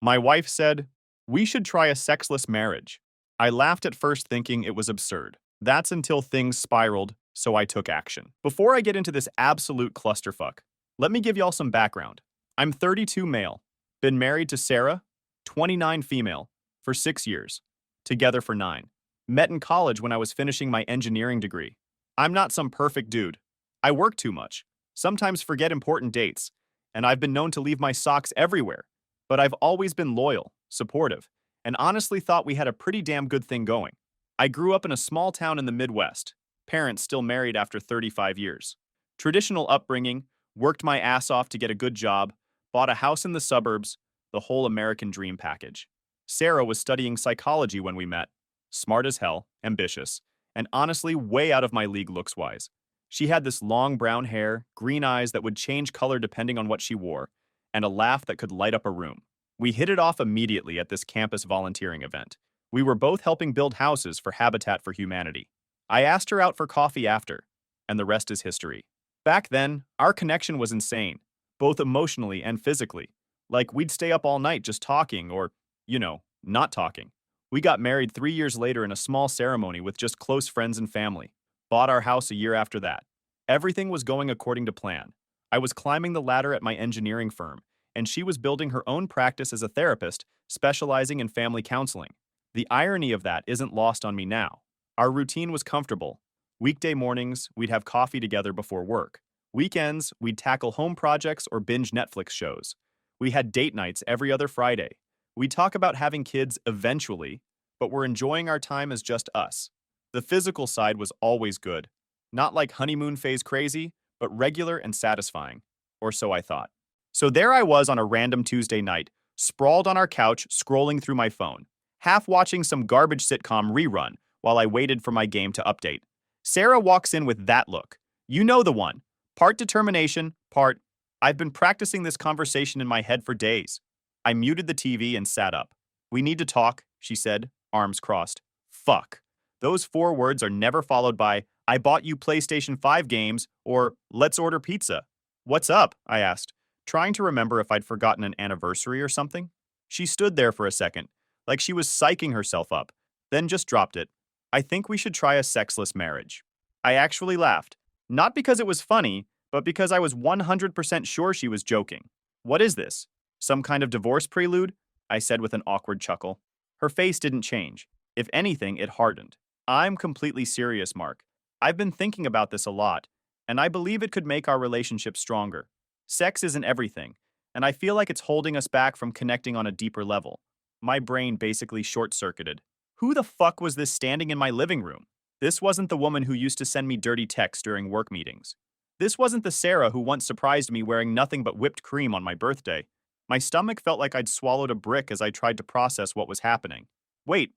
My wife said, "We should try a sexless marriage." I laughed at first, thinking it was absurd. That's until things spiraled, so I took action. Before I get into this absolute clusterfuck, let me give y'all some background. I'm 32 male, been married to Sarah, 29 female, for 6 years, together for 9. Met in college when I was finishing my engineering degree. I'm not some perfect dude. I work too much, sometimes forget important dates, and I've been known to leave my socks everywhere. But I've always been loyal, supportive, and honestly thought we had a pretty damn good thing going. I grew up in a small town in the Midwest, parents still married after 35 years. Traditional upbringing, worked my ass off to get a good job, bought a house in the suburbs, the whole American dream package. Sarah was studying psychology when we met, smart as hell, ambitious, and honestly way out of my league looks-wise. She had this long brown hair, green eyes that would change color depending on what she wore, and a laugh that could light up a room. We hit it off immediately at this campus volunteering event. We were both helping build houses for Habitat for Humanity. I asked her out for coffee after, and the rest is history. Back then, our connection was insane, both emotionally and physically. Like, we'd stay up all night just talking or, not talking. We got married 3 years later in a small ceremony with just close friends and family. Bought our house a year after that. Everything was going according to plan. I was climbing the ladder at my engineering firm, and she was building her own practice as a therapist, specializing in family counseling. The irony of that isn't lost on me now. Our routine was comfortable. Weekday mornings, we'd have coffee together before work. Weekends, we'd tackle home projects or binge Netflix shows. We had date nights every other Friday. We talk about having kids eventually, but we're enjoying our time as just us. The physical side was always good. Not like honeymoon phase crazy, but regular and satisfying. Or so I thought. So there I was on a random Tuesday night, sprawled on our couch, scrolling through my phone, half watching some garbage sitcom rerun while I waited for my game to update. Sarah walks in with that look. You know the one. Part determination, part, I've been practicing this conversation in my head for days. I muted the TV and sat up. We need to talk, she said, arms crossed. Fuck. Those 4 words are never followed by, I bought you PlayStation 5 games, or let's order pizza. What's up? I asked, trying to remember if I'd forgotten an anniversary or something. She stood there for a second, like she was psyching herself up, then just dropped it. I think we should try a sexless marriage. I actually laughed, not because it was funny, but because I was 100% sure she was joking. What is this? Some kind of divorce prelude? I said with an awkward chuckle. Her face didn't change. If anything, it hardened. I'm completely serious, Mark. I've been thinking about this a lot, and I believe it could make our relationship stronger. Sex isn't everything, and I feel like it's holding us back from connecting on a deeper level. My brain basically short-circuited. Who the fuck was this standing in my living room? This wasn't the woman who used to send me dirty texts during work meetings. This wasn't the Sarah who once surprised me wearing nothing but whipped cream on my birthday. My stomach felt like I'd swallowed a brick as I tried to process what was happening. Wait,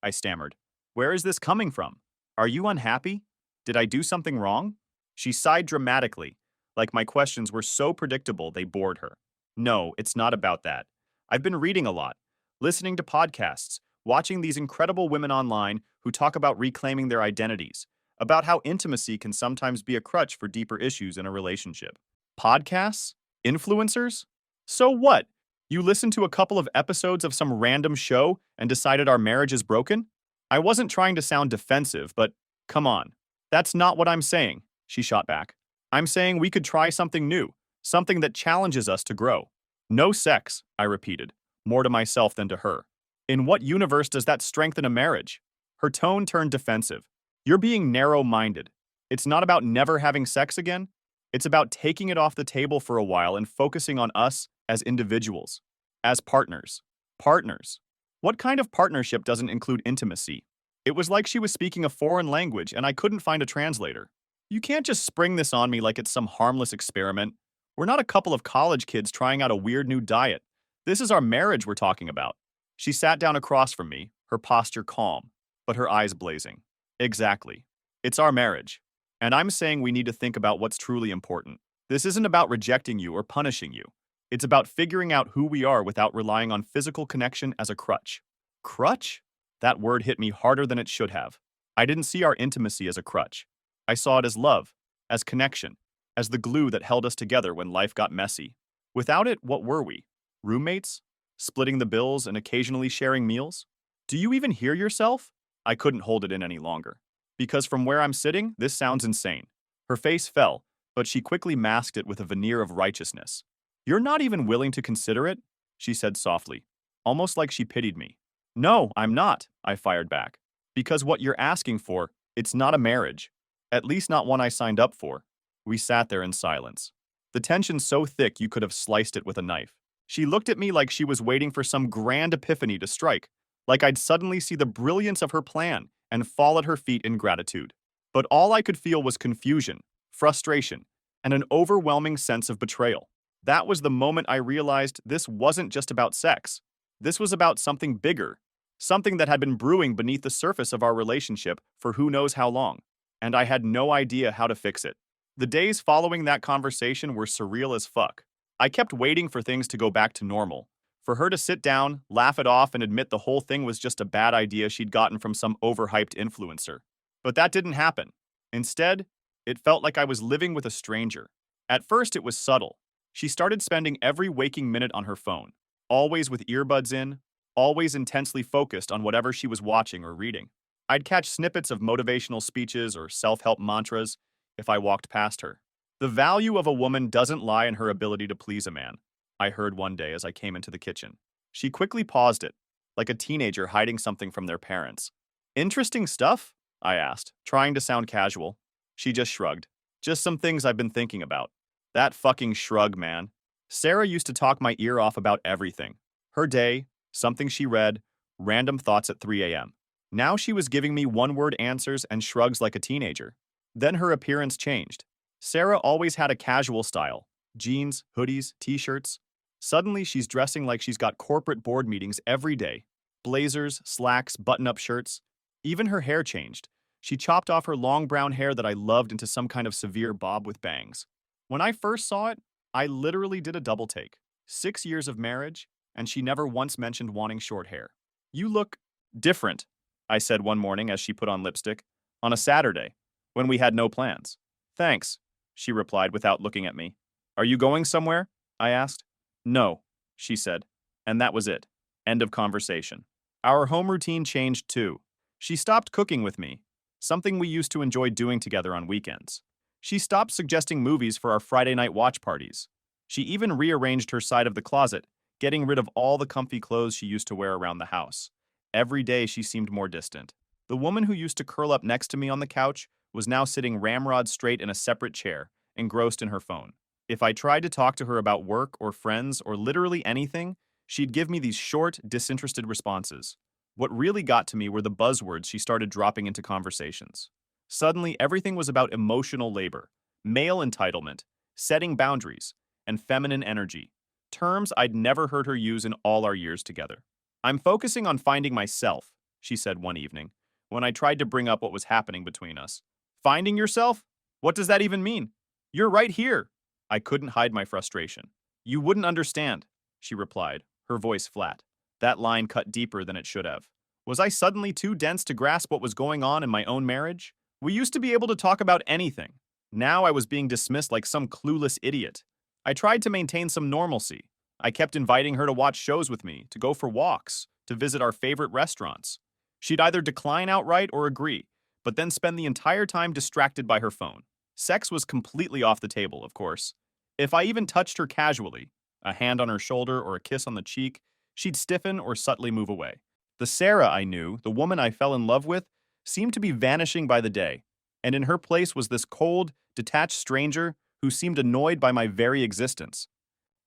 I stammered. Where is this coming from? Are you unhappy? Did I do something wrong? She sighed dramatically, like my questions were so predictable they bored her. No, it's not about that. I've been reading a lot, listening to podcasts, watching these incredible women online who talk about reclaiming their identities, about how intimacy can sometimes be a crutch for deeper issues in a relationship. Podcasts? Influencers? So what? You listened to a couple of episodes of some random show and decided our marriage is broken? I wasn't trying to sound defensive, but come on. That's not what I'm saying, she shot back. I'm saying we could try something new, something that challenges us to grow. No sex, I repeated, more to myself than to her. In what universe does that strengthen a marriage? Her tone turned defensive. You're being narrow-minded. It's not about never having sex again. It's about taking it off the table for a while and focusing on us as individuals, as partners. Partners. What kind of partnership doesn't include intimacy? It was like she was speaking a foreign language and I couldn't find a translator. You can't just spring this on me like it's some harmless experiment. We're not a couple of college kids trying out a weird new diet. This is our marriage we're talking about. She sat down across from me, her posture calm, but her eyes blazing. Exactly. It's our marriage. And I'm saying we need to think about what's truly important. This isn't about rejecting you or punishing you. It's about figuring out who we are without relying on physical connection as a crutch. Crutch? That word hit me harder than it should have. I didn't see our intimacy as a crutch. I saw it as love, as connection, as the glue that held us together when life got messy. Without it, what were we? Roommates? splitting the bills and occasionally sharing meals? Do you even hear yourself? I couldn't hold it in any longer. Because from where I'm sitting, this sounds insane. Her face fell, but she quickly masked it with a veneer of righteousness. You're not even willing to consider it? She said softly, almost like she pitied me. No, I'm not, I fired back. Because what you're asking for, it's not a marriage. At least not one I signed up for. We sat there in silence. The tension so thick you could have sliced it with a knife. She looked at me like she was waiting for some grand epiphany to strike, like I'd suddenly see the brilliance of her plan and fall at her feet in gratitude. But all I could feel was confusion, frustration, and an overwhelming sense of betrayal. That was the moment I realized this wasn't just about sex. This was about something bigger, something that had been brewing beneath the surface of our relationship for who knows how long, and I had no idea how to fix it. The days following that conversation were surreal as fuck. I kept waiting for things to go back to normal, for her to sit down, laugh it off, and admit the whole thing was just a bad idea she'd gotten from some overhyped influencer. But that didn't happen. Instead, it felt like I was living with a stranger. At first, it was subtle. She started spending every waking minute on her phone, always with earbuds in, always intensely focused on whatever she was watching or reading. I'd catch snippets of motivational speeches or self-help mantras if I walked past her. The value of a woman doesn't lie in her ability to please a man, I heard one day as I came into the kitchen. She quickly paused it, like a teenager hiding something from their parents. Interesting stuff? I asked, trying to sound casual. She just shrugged. Just some things I've been thinking about. That fucking shrug, man. Sarah used to talk my ear off about everything. Her day, something she read, random thoughts at 3 a.m. Now she was giving me one-word answers and shrugs like a teenager. Then her appearance changed. Sarah always had a casual style. Jeans, hoodies, t-shirts. Suddenly, she's dressing like she's got corporate board meetings every day. Blazers, slacks, button-up shirts. Even her hair changed. She chopped off her long brown hair that I loved into some kind of severe bob with bangs. When I first saw it, I literally did a double take. 6 years of marriage, and she never once mentioned wanting short hair. You look different, I said one morning as she put on lipstick, on a Saturday, when we had no plans. Thanks, she replied without looking at me. Are you going somewhere? I asked. No, she said, and that was it. End of conversation. Our home routine changed too. She stopped cooking with me, something we used to enjoy doing together on weekends. She stopped suggesting movies for our Friday night watch parties. She even rearranged her side of the closet, getting rid of all the comfy clothes she used to wear around the house. Every day she seemed more distant. The woman who used to curl up next to me on the couch was now sitting ramrod straight in a separate chair, engrossed in her phone. If I tried to talk to her about work or friends or literally anything, she'd give me these short, disinterested responses. What really got to me were the buzzwords she started dropping into conversations. Suddenly, everything was about emotional labor, male entitlement, setting boundaries, and feminine energy, terms I'd never heard her use in all our years together. I'm focusing on finding myself, she said one evening, when I tried to bring up what was happening between us. Finding yourself? What does that even mean? You're right here. I couldn't hide my frustration. You wouldn't understand, she replied, her voice flat. That line cut deeper than it should have. Was I suddenly too dense to grasp what was going on in my own marriage? We used to be able to talk about anything. Now I was being dismissed like some clueless idiot. I tried to maintain some normalcy. I kept inviting her to watch shows with me, to go for walks, to visit our favorite restaurants. She'd either decline outright or agree, but then spend the entire time distracted by her phone. Sex was completely off the table, of course. If I even touched her casually, a hand on her shoulder or a kiss on the cheek, she'd stiffen or subtly move away. The Sarah I knew, the woman I fell in love with, seemed to be vanishing by the day, and in her place was this cold, detached stranger who seemed annoyed by my very existence.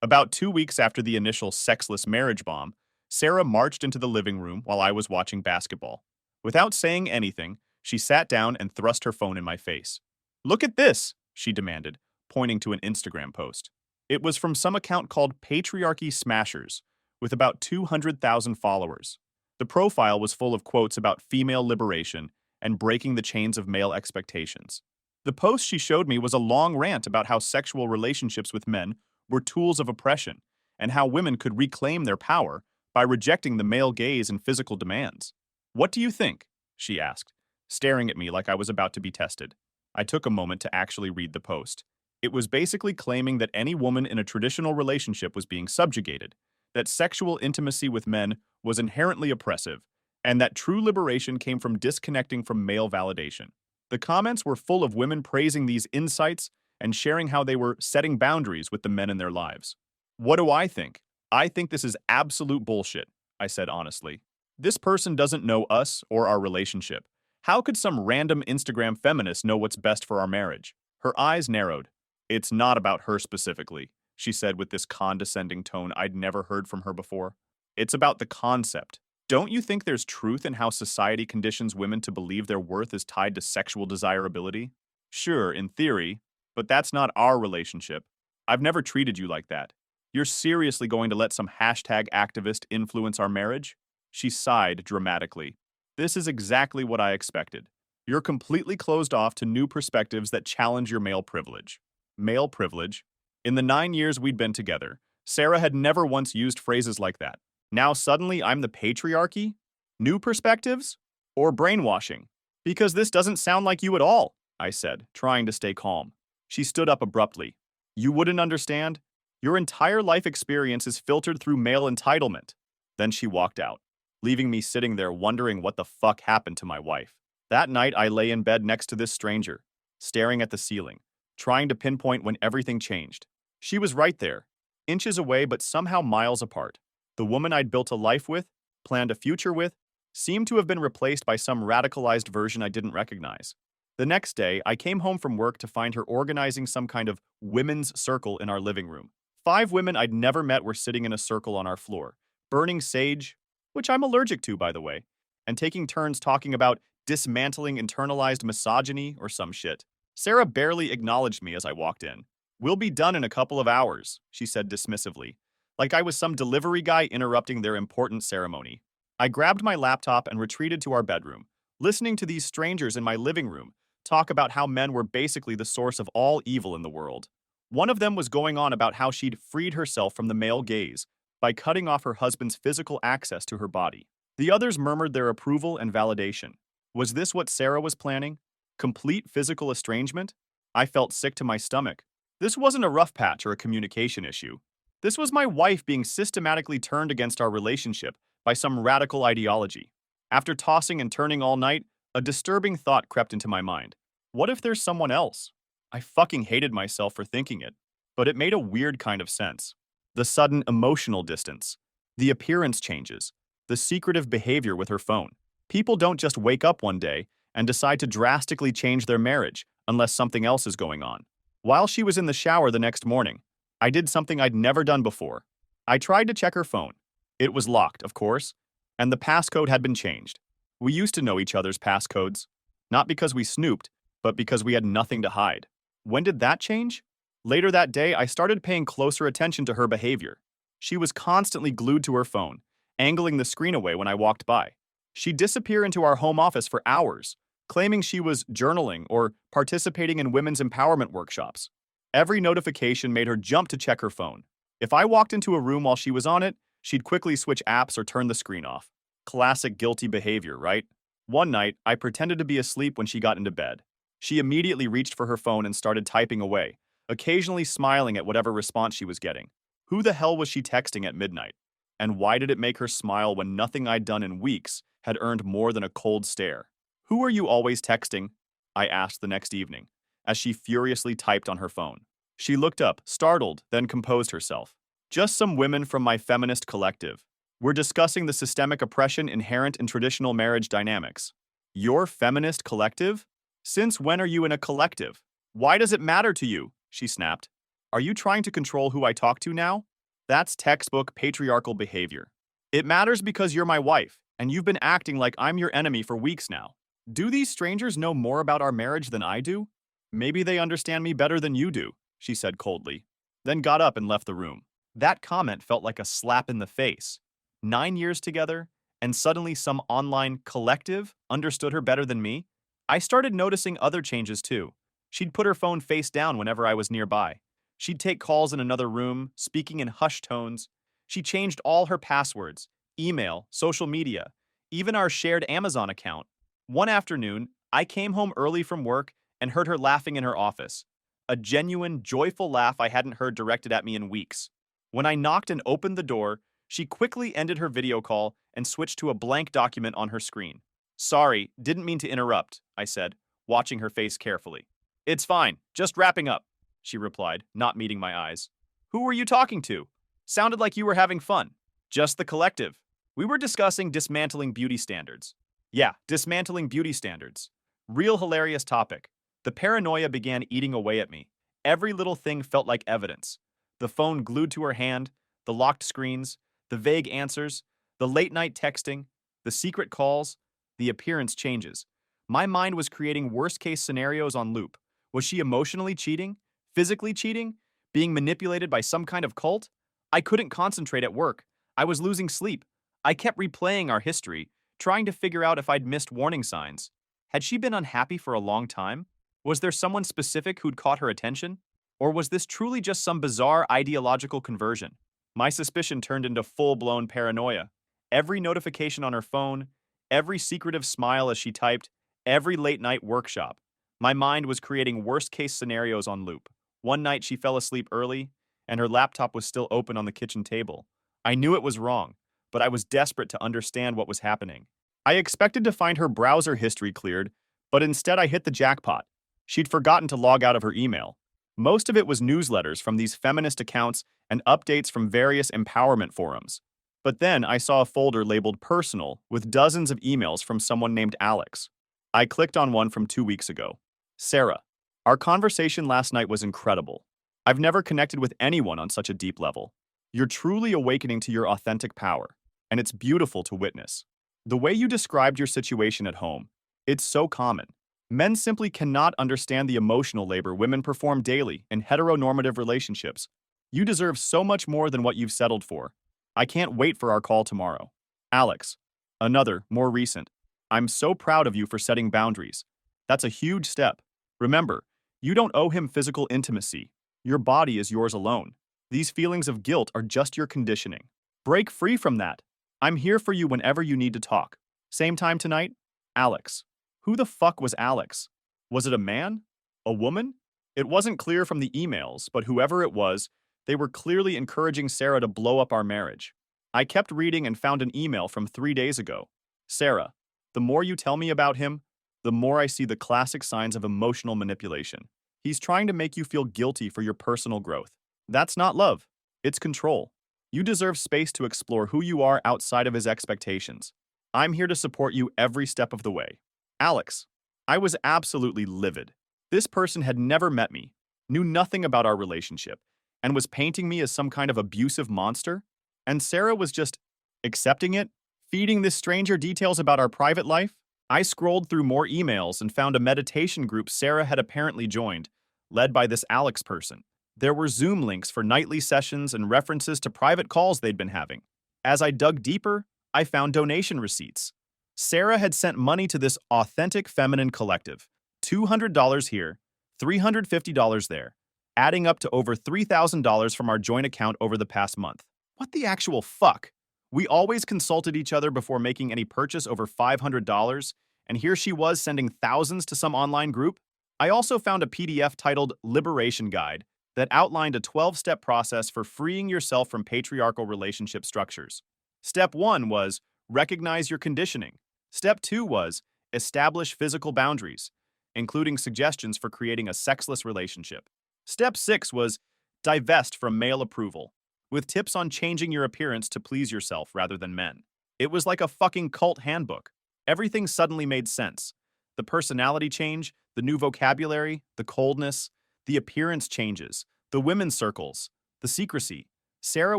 About 2 weeks after the initial sexless marriage bomb, Sarah marched into the living room while I was watching basketball. Without saying anything, she sat down and thrust her phone in my face. Look at this, she demanded, pointing to an Instagram post. It was from some account called Patriarchy Smashers, with about 200,000 followers. The profile was full of quotes about female liberation and breaking the chains of male expectations. The post she showed me was a long rant about how sexual relationships with men were tools of oppression and how women could reclaim their power by rejecting the male gaze and physical demands. What do you think? She asked, staring at me like I was about to be tested. I took a moment to actually read the post. It was basically claiming that any woman in a traditional relationship was being subjugated, that sexual intimacy with men was inherently oppressive, and that true liberation came from disconnecting from male validation. The comments were full of women praising these insights and sharing how they were setting boundaries with the men in their lives. What do I think? I think this is absolute bullshit, I said honestly. This person doesn't know us or our relationship. How could some random Instagram feminist know what's best for our marriage? Her eyes narrowed. It's not about her specifically, she said with this condescending tone I'd never heard from her before. It's about the concept. Don't you think there's truth in how society conditions women to believe their worth is tied to sexual desirability? Sure, in theory, but that's not our relationship. I've never treated you like that. You're seriously going to let some hashtag activist influence our marriage? She sighed dramatically. This is exactly what I expected. You're completely closed off to new perspectives that challenge your male privilege. Male privilege? In the 9 years we'd been together, Sarah had never once used phrases like that. Now suddenly I'm the patriarchy? New perspectives? Or brainwashing? Because this doesn't sound like you at all, I said, trying to stay calm. She stood up abruptly. You wouldn't understand? Your entire life experience is filtered through male entitlement. Then she walked out, leaving me sitting there wondering what the fuck happened to my wife. That night I lay in bed next to this stranger, staring at the ceiling, trying to pinpoint when everything changed. She was right there, inches away but somehow miles apart. The woman I'd built a life with, planned a future with, seemed to have been replaced by some radicalized version I didn't recognize. The next day, I came home from work to find her organizing some kind of women's circle in our living room. 5 women I'd never met were sitting in a circle on our floor, burning sage, which I'm allergic to, by the way, and taking turns talking about dismantling internalized misogyny or some shit. Sarah barely acknowledged me as I walked in. We'll be done in a couple of hours, she said dismissively, like I was some delivery guy interrupting their important ceremony. I grabbed my laptop and retreated to our bedroom, listening to these strangers in my living room talk about how men were basically the source of all evil in the world. One of them was going on about how she'd freed herself from the male gaze by cutting off her husband's physical access to her body. The others murmured their approval and validation. Was this what Sarah was planning? Complete physical estrangement? I felt sick to my stomach. This wasn't a rough patch or a communication issue. This was my wife being systematically turned against our relationship by some radical ideology. After tossing and turning all night, a disturbing thought crept into my mind. What if there's someone else? I fucking hated myself for thinking it, but it made a weird kind of sense. The sudden emotional distance, the appearance changes, the secretive behavior with her phone. People don't just wake up one day and decide to drastically change their marriage unless something else is going on. While she was in the shower the next morning, I did something I'd never done before. I tried to check her phone. It was locked, of course, and the passcode had been changed. We used to know each other's passcodes, not because we snooped, but because we had nothing to hide. When did that change? Later that day, I started paying closer attention to her behavior. She was constantly glued to her phone, angling the screen away when I walked by. She'd disappear into our home office for hours, claiming she was journaling or participating in women's empowerment workshops. Every notification made her jump to check her phone. If I walked into a room while she was on it, she'd quickly switch apps or turn the screen off. Classic guilty behavior, right? One night, I pretended to be asleep when she got into bed. She immediately reached for her phone and started typing away, occasionally smiling at whatever response she was getting. Who the hell was she texting at midnight? And why did it make her smile when nothing I'd done in weeks had earned more than a cold stare? Who are you always texting? I asked the next evening, as she furiously typed on her phone. She looked up, startled, then composed herself. Just some women from my feminist collective. We're discussing the systemic oppression inherent in traditional marriage dynamics. Your feminist collective? Since when are you in a collective? Why does it matter to you? She snapped. Are you trying to control who I talk to now? That's textbook patriarchal behavior. It matters because you're my wife, and you've been acting like I'm your enemy for weeks now. Do these strangers know more about our marriage than I do? Maybe they understand me better than you do, she said coldly, then got up and left the room. That comment felt like a slap in the face. 9 years together, and suddenly some online collective understood her better than me? I started noticing other changes too. She'd put her phone face down whenever I was nearby. She'd take calls in another room, speaking in hushed tones. She changed all her passwords, email, social media, even our shared Amazon account. One afternoon, I came home early from work and heard her laughing in her office. A genuine, joyful laugh I hadn't heard directed at me in weeks. When I knocked and opened the door, She quickly ended her video call and switched to a blank document on her screen. Sorry, didn't mean to interrupt, I said, watching her face carefully. It's fine, just wrapping up, she replied, not meeting my eyes. Who were you talking to? Sounded like you were having fun. Just the collective. We were discussing dismantling beauty standards. Yeah, dismantling beauty standards. Real hilarious topic. The paranoia began eating away at me. Every little thing felt like evidence. The phone glued to her hand, the locked screens, the vague answers, the late-night texting, the secret calls, the appearance changes. My mind was creating worst-case scenarios on loop. Was she emotionally cheating? Physically cheating? Being manipulated by some kind of cult? I couldn't concentrate at work. I was losing sleep. I kept replaying our history, trying to figure out if I'd missed warning signs. Had she been unhappy for a long time? Was there someone specific who'd caught her attention? Or was this truly just some bizarre ideological conversion? My suspicion turned into full-blown paranoia. Every notification on her phone, every secretive smile as she typed, every late-night workshop. My mind was creating worst-case scenarios on loop. One night she fell asleep early, and her laptop was still open on the kitchen table. I knew it was wrong, but I was desperate to understand what was happening. I expected to find her browser history cleared, but instead I hit the jackpot. She'd forgotten to log out of her email. Most of it was newsletters from these feminist accounts and updates from various empowerment forums. But then I saw a folder labeled Personal with dozens of emails from someone named Alex. I clicked on one from 2 weeks ago. Sarah, our conversation last night was incredible. I've never connected with anyone on such a deep level. You're truly awakening to your authentic power, and it's beautiful to witness. The way you described your situation at home, it's so common. Men simply cannot understand the emotional labor women perform daily in heteronormative relationships. You deserve so much more than what you've settled for. I can't wait for our call tomorrow. Alex, another, more recent. I'm so proud of you for setting boundaries. That's a huge step. Remember, you don't owe him physical intimacy. Your body is yours alone. These feelings of guilt are just your conditioning. Break free from that. I'm here for you whenever you need to talk. Same time tonight? Alex. Who the fuck was Alex? Was it a man? A woman? It wasn't clear from the emails, but whoever it was, they were clearly encouraging Sarah to blow up our marriage. I kept reading and found an email from 3 days ago. Sarah, the more you tell me about him, the more I see the classic signs of emotional manipulation. He's trying to make you feel guilty for your personal growth. That's not love. It's control. You deserve space to explore who you are outside of his expectations. I'm here to support you every step of the way. Alex, I was absolutely livid. This person had never met me, knew nothing about our relationship, and was painting me as some kind of abusive monster. And Sarah was just accepting it, feeding this stranger details about our private life. I scrolled through more emails and found a meditation group Sarah had apparently joined, led by this Alex person. There were Zoom links for nightly sessions and references to private calls they'd been having. As I dug deeper, I found donation receipts. Sarah had sent money to this authentic feminine collective, $200 here, $350 there, adding up to over $3,000 from our joint account over the past month. What the actual fuck? We always consulted each other before making any purchase over $500, and here she was sending thousands to some online group? I also found a PDF titled Liberation Guide that outlined a 12-step process for freeing yourself from patriarchal relationship structures. Step 1 was recognize your conditioning. Step 2 was establish physical boundaries, including suggestions for creating a sexless relationship. Step 6 was divest from male approval, with tips on changing your appearance to please yourself rather than men. It was like a fucking cult handbook. Everything suddenly made sense. The personality change, the new vocabulary, the coldness, the appearance changes, the women's circles, the secrecy. Sarah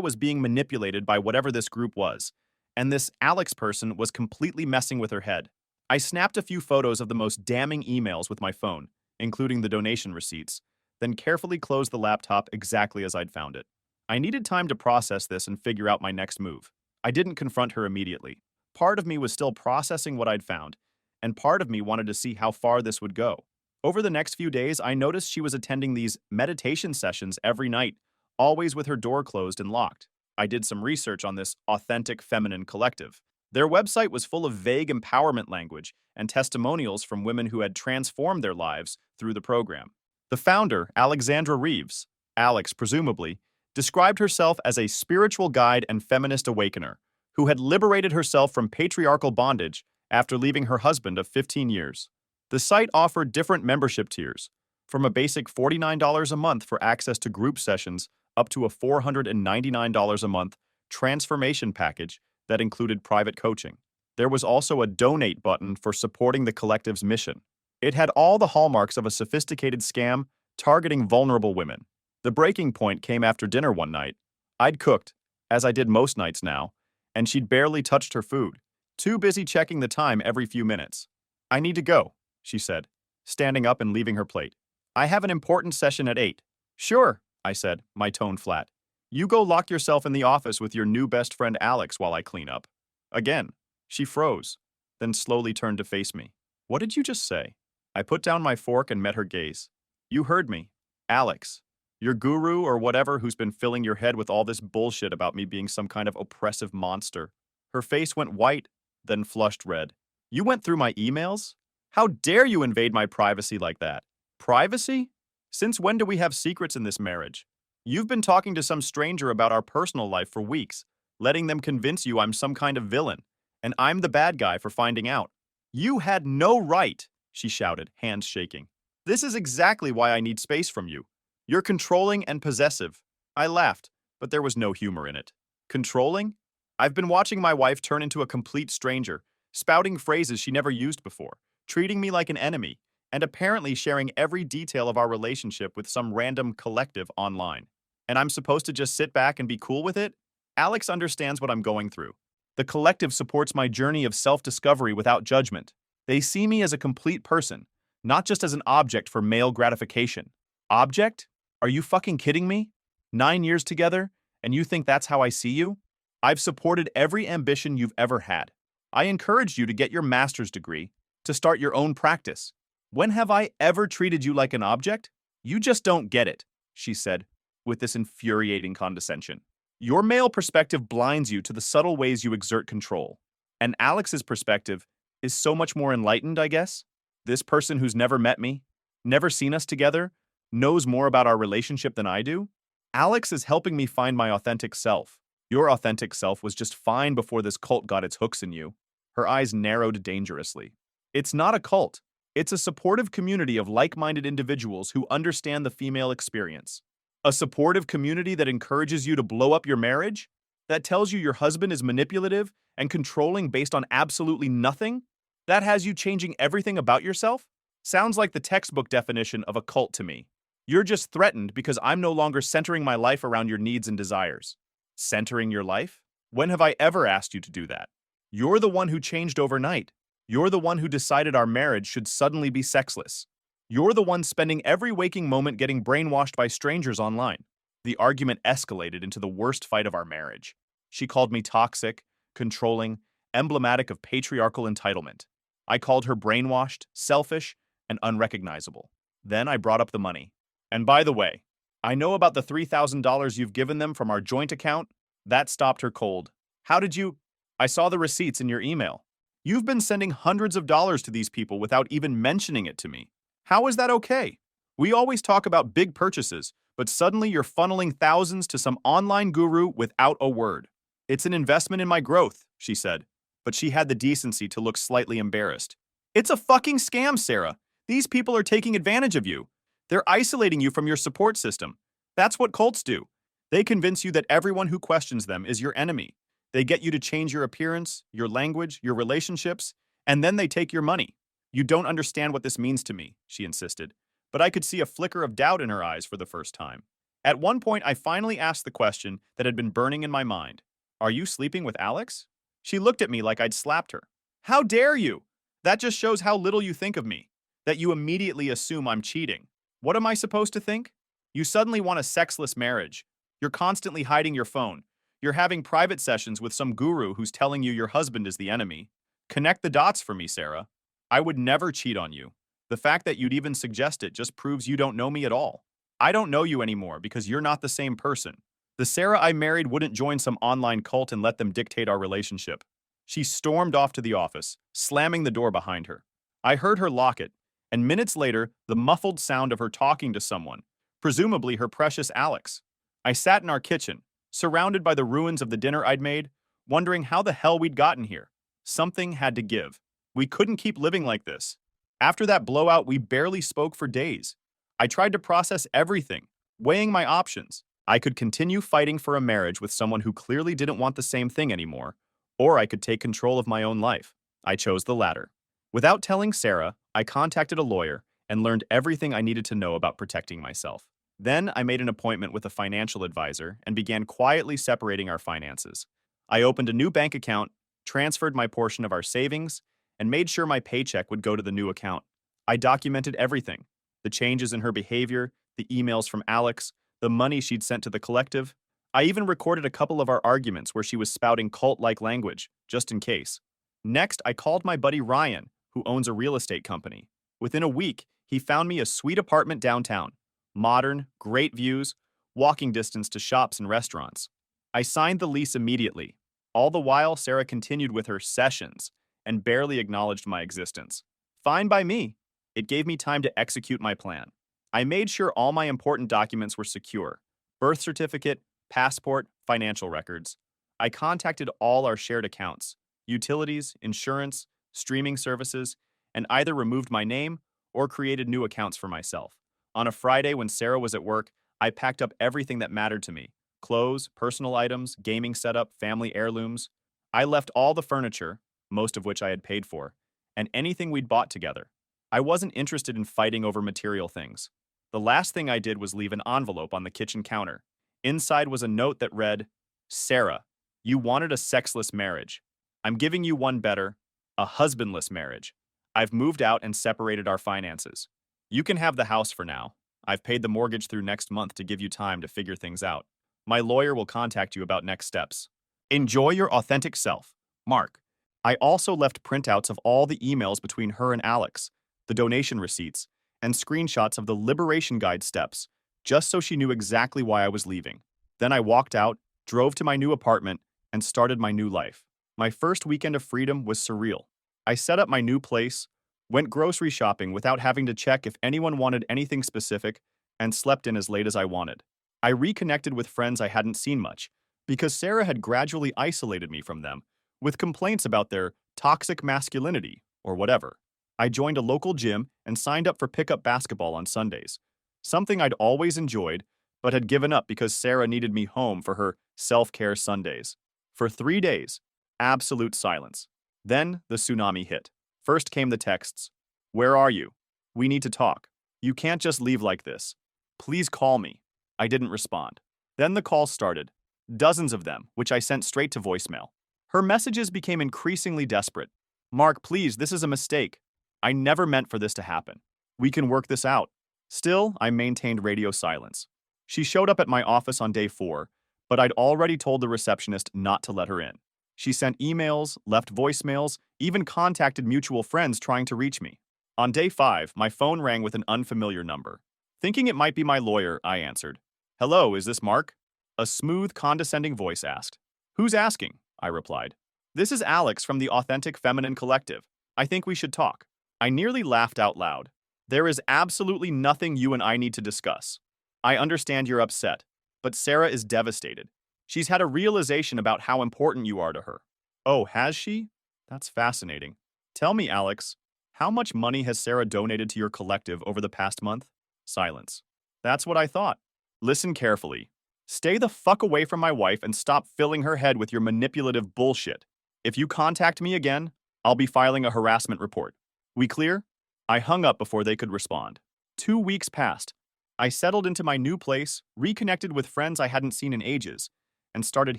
was being manipulated by whatever this group was, and this Alex person was completely messing with her head. I snapped a few photos of the most damning emails with my phone, including the donation receipts, then carefully closed the laptop exactly as I'd found it. I needed time to process this and figure out my next move. I didn't confront her immediately. Part of me was still processing what I'd found, and part of me wanted to see how far this would go. Over the next few days, I noticed she was attending these meditation sessions every night, always with her door closed and locked. I did some research on this authentic feminine collective. Their website was full of vague empowerment language and testimonials from women who had transformed their lives through the program. The founder, Alexandra Reeves, Alex presumably, described herself as a spiritual guide and feminist awakener who had liberated herself from patriarchal bondage after leaving her husband of 15 years. The site offered different membership tiers, from a basic $49 a month for access to group sessions up to a $499 a month transformation package that included private coaching. There was also a donate button for supporting the collective's mission. It had all the hallmarks of a sophisticated scam targeting vulnerable women. The breaking point came after dinner one night. I'd cooked, as I did most nights now, and she'd barely touched her food, too busy checking the time every few minutes. "I need to go," she said, standing up and leaving her plate. "I have an important session at 8. "Sure," I said, my tone flat. "You go lock yourself in the office with your new best friend Alex while I clean up." Again, she froze, then slowly turned to face me. "What did you just say?" I put down my fork and met her gaze. "You heard me. Alex. Your guru or whatever who's been filling your head with all this bullshit about me being some kind of oppressive monster." Her face went white, then flushed red. "You went through my emails? How dare you invade my privacy like that?" "Privacy? Since when do we have secrets in this marriage? You've been talking to some stranger about our personal life for weeks, letting them convince you I'm some kind of villain, and I'm the bad guy for finding out." "You had no right," she shouted, hands shaking. "This is exactly why I need space from you. You're controlling and possessive." I laughed, but there was no humor in it. "Controlling? I've been watching my wife turn into a complete stranger, spouting phrases she never used before, treating me like an enemy, and apparently sharing every detail of our relationship with some random collective online. And I'm supposed to just sit back and be cool with it? Alex understands what I'm going through. The collective supports my journey of self-discovery without judgment. They see me as a complete person, not just as an object for male gratification. Object? Are you fucking kidding me? 9 years together, and you think that's how I see you? I've supported every ambition you've ever had. I encouraged you to get your master's degree, to start your own practice. When have I ever treated you like an object? You just don't get it," she said, with this infuriating condescension. "Your male perspective blinds you to the subtle ways you exert control. And Alex's perspective is so much more enlightened, I guess? This person who's never met me, never seen us together, knows more about our relationship than I do? Alex is helping me find my authentic self. Your authentic self was just fine before this cult got its hooks in you." Her eyes narrowed dangerously. "It's not a cult. It's a supportive community of like-minded individuals who understand the female experience. A supportive community that encourages you to blow up your marriage? That tells you your husband is manipulative and controlling based on absolutely nothing? That has you changing everything about yourself? Sounds like the textbook definition of a cult to me. You're just threatened because I'm no longer centering my life around your needs and desires." "Centering your life? When have I ever asked you to do that? You're the one who changed overnight. You're the one who decided our marriage should suddenly be sexless. You're the one spending every waking moment getting brainwashed by strangers online." The argument escalated into the worst fight of our marriage. She called me toxic, controlling, emblematic of patriarchal entitlement. I called her brainwashed, selfish, and unrecognizable. Then I brought up the money. "And by the way, I know about the $3,000 you've given them from our joint account." That stopped her cold. "How did you—" "I saw the receipts in your email. You've been sending hundreds of dollars to these people without even mentioning it to me. How is that okay? We always talk about big purchases, but suddenly you're funneling thousands to some online guru without a word." "It's an investment in my growth," she said, but she had the decency to look slightly embarrassed. "It's a fucking scam, Sarah. These people are taking advantage of you. They're isolating you from your support system. That's what cults do. They convince you that everyone who questions them is your enemy. They get you to change your appearance, your language, your relationships, and then they take your money. You don't understand what this means to me," she insisted, but I could see a flicker of doubt in her eyes for the first time. At one point, I finally asked the question that had been burning in my mind. "Are you sleeping with Alex?" She looked at me like I'd slapped her. "How dare you? That just shows how little you think of me, that you immediately assume I'm cheating. What am I supposed to think? You suddenly want a sexless marriage. You're constantly hiding your phone. You're having private sessions with some guru who's telling you your husband is the enemy. Connect the dots for me, Sarah. I would never cheat on you. The fact that you'd even suggest it just proves you don't know me at all. I don't know you anymore because you're not the same person. The Sarah I married wouldn't join some online cult and let them dictate our relationship." She stormed off to the office, slamming the door behind her. I heard her lock it, and minutes later, the muffled sound of her talking to someone, presumably her precious Alex. I sat in our kitchen, surrounded by the ruins of the dinner I'd made, wondering how the hell we'd gotten here. Something had to give. We couldn't keep living like this. After that blowout, we barely spoke for days. I tried to process everything, weighing my options. I could continue fighting for a marriage with someone who clearly didn't want the same thing anymore, or I could take control of my own life. I chose the latter. Without telling Sarah, I contacted a lawyer and learned everything I needed to know about protecting myself. Then I made an appointment with a financial advisor and began quietly separating our finances. I opened a new bank account, transferred my portion of our savings, and made sure my paycheck would go to the new account. I documented everything: the changes in her behavior, the emails from Alex, the money she'd sent to the collective. I even recorded a couple of our arguments where she was spouting cult-like language, just in case. Next, I called my buddy Ryan, who owns a real estate company. Within a week, he found me a sweet apartment downtown. Modern, great views, walking distance to shops and restaurants. I signed the lease immediately. All the while, Sarah continued with her sessions and barely acknowledged my existence. Fine by me. It gave me time to execute my plan. I made sure all my important documents were secure: birth certificate, passport, financial records. I contacted all our shared accounts, utilities, insurance, streaming services, and either removed my name or created new accounts for myself. On a Friday when Sarah was at work, I packed up everything that mattered to me: clothes, personal items, gaming setup, family heirlooms. I left all the furniture, most of which I had paid for, and anything we'd bought together. I wasn't interested in fighting over material things. The last thing I did was leave an envelope on the kitchen counter. Inside was a note that read, "Sarah, you wanted a sexless marriage. I'm giving you one better, a husbandless marriage. I've moved out and separated our finances. You can have the house for now. I've paid the mortgage through next month to give you time to figure things out. My lawyer will contact you about next steps. Enjoy your authentic self, Mark." I also left printouts of all the emails between her and Alex, the donation receipts, and screenshots of the Liberation Guide steps, just so she knew exactly why I was leaving. Then I walked out, drove to my new apartment, and started my new life. My first weekend of freedom was surreal. I set up my new place, went grocery shopping without having to check if anyone wanted anything specific, and slept in as late as I wanted. I reconnected with friends I hadn't seen much, because Sarah had gradually isolated me from them, with complaints about their toxic masculinity, or whatever. I joined a local gym and signed up for pickup basketball on Sundays, something I'd always enjoyed, but had given up because Sarah needed me home for her self-care Sundays. For 3 days, absolute silence. Then the tsunami hit. First came the texts: "Where are you? We need to talk. You can't just leave like this. Please call me." I didn't respond. Then the calls started. Dozens of them, which I sent straight to voicemail. Her messages became increasingly desperate. "Mark, please, this is a mistake. I never meant for this to happen. We can work this out." Still, I maintained radio silence. She showed up at my office on day 4, but I'd already told the receptionist not to let her in. She sent emails, left voicemails, even contacted mutual friends trying to reach me. On day 5, my phone rang with an unfamiliar number. Thinking it might be my lawyer, I answered. "Hello, is this Mark?" A smooth, condescending voice asked. "Who's asking?" I replied. "This is Alex from the Authentic Feminine Collective. I think we should talk." I nearly laughed out loud. "There is absolutely nothing you and I need to discuss. I understand you're upset, but Sarah is devastated. She's had a realization about how important you are to her." "Oh, has she? That's fascinating. Tell me, Alex, how much money has Sarah donated to your collective over the past month?" Silence. "That's what I thought. Listen carefully. Stay the fuck away from my wife and stop filling her head with your manipulative bullshit. If you contact me again, I'll be filing a harassment report. We clear?" I hung up before they could respond. 2 weeks passed. I settled into my new place, reconnected with friends I hadn't seen in ages, and started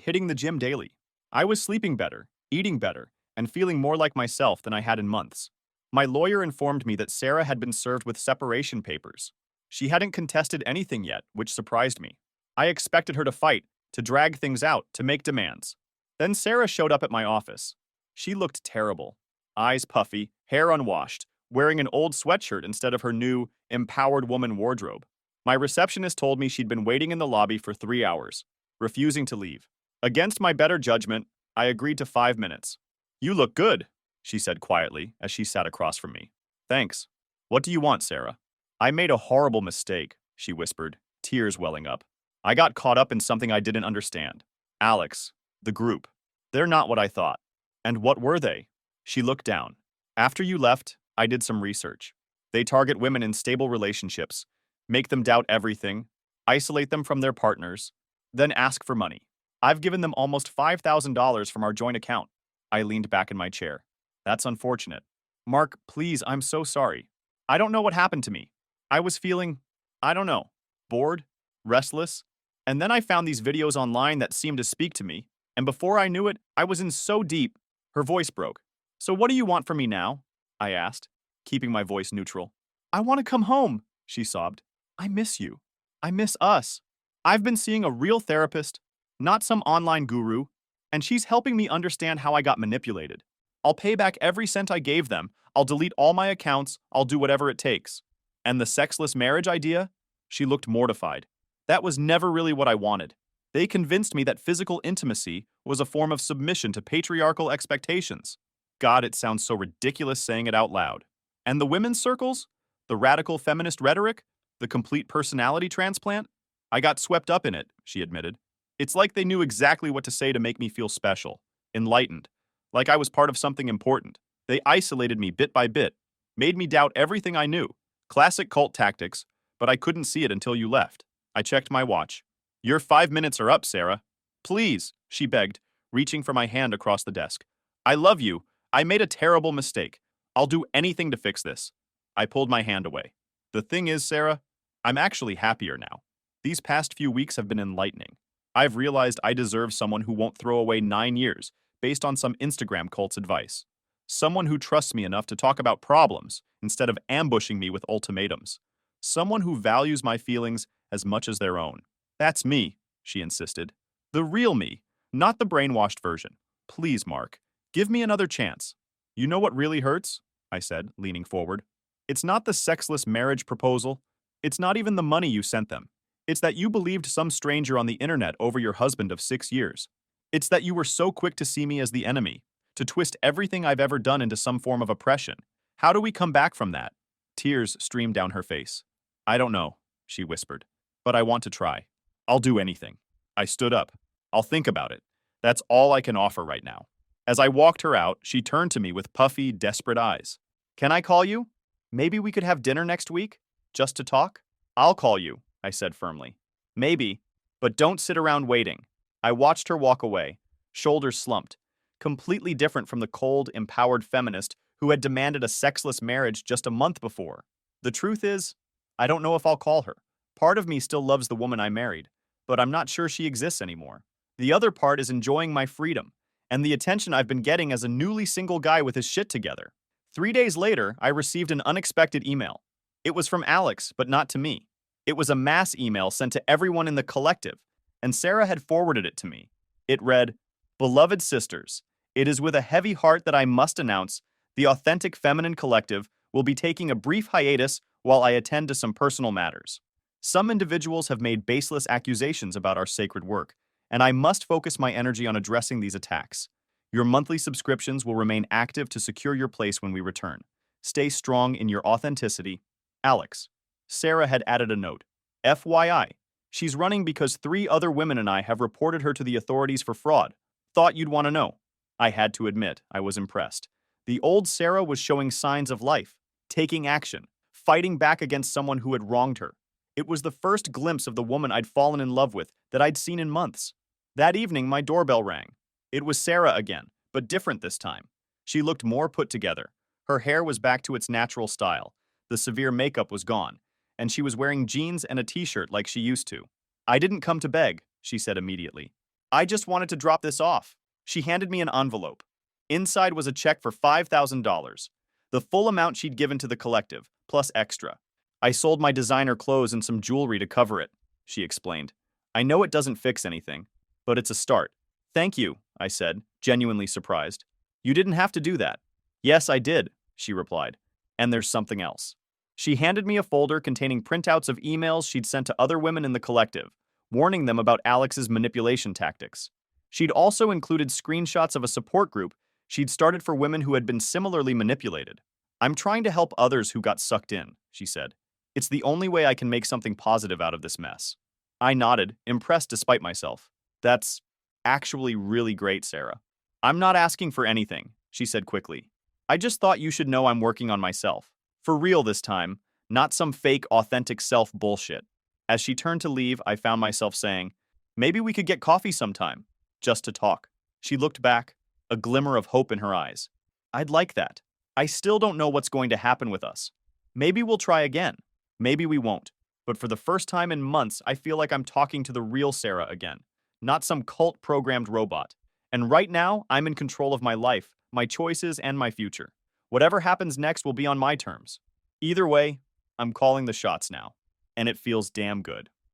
hitting the gym daily. I was sleeping better, eating better, and feeling more like myself than I had in months. My lawyer informed me that Sarah had been served with separation papers. She hadn't contested anything yet, which surprised me. I expected her to fight, to drag things out, to make demands. Then Sarah showed up at my office. She looked terrible. Eyes puffy, hair unwashed, wearing an old sweatshirt instead of her new, empowered woman wardrobe. My receptionist told me she'd been waiting in the lobby for 3 hours, refusing to leave. Against my better judgment, I agreed to 5 minutes. "You look good," she said quietly as she sat across from me. "Thanks. What do you want, Sarah?" "I made a horrible mistake," she whispered, tears welling up. I got caught up in something I didn't understand. Alex, the group. They're not what I thought. And what were they? She looked down. After you left, I did some research. They target women in stable relationships, make them doubt everything, isolate them from their partners, then ask for money. I've given them almost $5,000 from our joint account. I leaned back in my chair. That's unfortunate. Mark, please, I'm so sorry. I don't know what happened to me. I was feeling, I don't know, bored, restless, and then I found these videos online that seemed to speak to me, and before I knew it, I was in so deep. Her voice broke. So what do you want from me now? I asked, keeping my voice neutral. I want to come home, she sobbed. I miss you. I miss us. I've been seeing a real therapist, not some online guru, and she's helping me understand how I got manipulated. I'll pay back every cent I gave them. I'll delete all my accounts. I'll do whatever it takes. And the sexless marriage idea? She looked mortified. That was never really what I wanted. They convinced me that physical intimacy was a form of submission to patriarchal expectations. God, it sounds so ridiculous saying it out loud. And the women's circles? The radical feminist rhetoric? The complete personality transplant? I got swept up in it, she admitted. It's like they knew exactly what to say to make me feel special, enlightened, like I was part of something important. They isolated me bit by bit, made me doubt everything I knew. Classic cult tactics, but I couldn't see it until you left. I checked my watch. Your 5 minutes are up, Sarah. Please, she begged, reaching for my hand across the desk. I love you. I made a terrible mistake. I'll do anything to fix this. I pulled my hand away. The thing is, Sarah, I'm actually happier now. These past few weeks have been enlightening. I've realized I deserve someone who won't throw away 9 years based on some Instagram cult's advice. Someone who trusts me enough to talk about problems instead of ambushing me with ultimatums. Someone who values my feelings as much as their own. That's me, she insisted. The real me, not the brainwashed version. Please, Mark, give me another chance. You know what really hurts? I said, leaning forward. It's not the sexless marriage proposal. It's not even the money you sent them. It's that you believed some stranger on the internet over your husband of 6 years. It's that you were so quick to see me as the enemy, to twist everything I've ever done into some form of oppression. How do we come back from that? Tears streamed down her face. I don't know, she whispered, but I want to try. I'll do anything. I stood up. I'll think about it. That's all I can offer right now. As I walked her out, she turned to me with puffy, desperate eyes. Can I call you? Maybe we could have dinner next week? Just to talk? I'll call you, I said firmly. Maybe, but don't sit around waiting. I watched her walk away, shoulders slumped, completely different from the cold, empowered feminist who had demanded a sexless marriage just a month before. The truth is, I don't know if I'll call her. Part of me still loves the woman I married, but I'm not sure she exists anymore. The other part is enjoying my freedom and the attention I've been getting as a newly single guy with his shit together. 3 days later, I received an unexpected email. It was from Alex, but not to me. It was a mass email sent to everyone in the collective, and Sarah had forwarded it to me. It read, Beloved sisters, it is with a heavy heart that I must announce the Authentic Feminine Collective will be taking a brief hiatus while I attend to some personal matters. Some individuals have made baseless accusations about our sacred work, and I must focus my energy on addressing these attacks. Your monthly subscriptions will remain active to secure your place when we return. Stay strong in your authenticity. Alex. Sarah had added a note. FYI, she's running because 3 other women and I have reported her to the authorities for fraud. Thought you'd want to know. I had to admit, I was impressed. The old Sarah was showing signs of life, taking action, fighting back against someone who had wronged her. It was the first glimpse of the woman I'd fallen in love with that I'd seen in months. That evening, my doorbell rang. It was Sarah again, but different this time. She looked more put together. Her hair was back to its natural style. The severe makeup was gone, and she was wearing jeans and a t-shirt like she used to. I didn't come to beg, she said immediately. I just wanted to drop this off. She handed me an envelope. Inside was a check for $5,000, the full amount she'd given to the collective, plus extra. I sold my designer clothes and some jewelry to cover it, she explained. I know it doesn't fix anything, but it's a start. Thank you, I said, genuinely surprised. You didn't have to do that. Yes, I did, she replied. And there's something else. She handed me a folder containing printouts of emails she'd sent to other women in the collective, warning them about Alex's manipulation tactics. She'd also included screenshots of a support group she'd started for women who had been similarly manipulated. I'm trying to help others who got sucked in, she said. It's the only way I can make something positive out of this mess. I nodded, impressed despite myself. That's actually really great, Sarah. I'm not asking for anything, she said quickly. I just thought you should know I'm working on myself. For real this time, not some fake authentic self bullshit. As she turned to leave, I found myself saying, maybe we could get coffee sometime, just to talk. She looked back, a glimmer of hope in her eyes. I'd like that. I still don't know what's going to happen with us. Maybe we'll try again. Maybe we won't. But for the first time in months, I feel like I'm talking to the real Sarah again, not some cult-programmed robot. And right now, I'm in control of my life, my choices, and my future. Whatever happens next will be on my terms. Either way, I'm calling the shots now, and it feels damn good.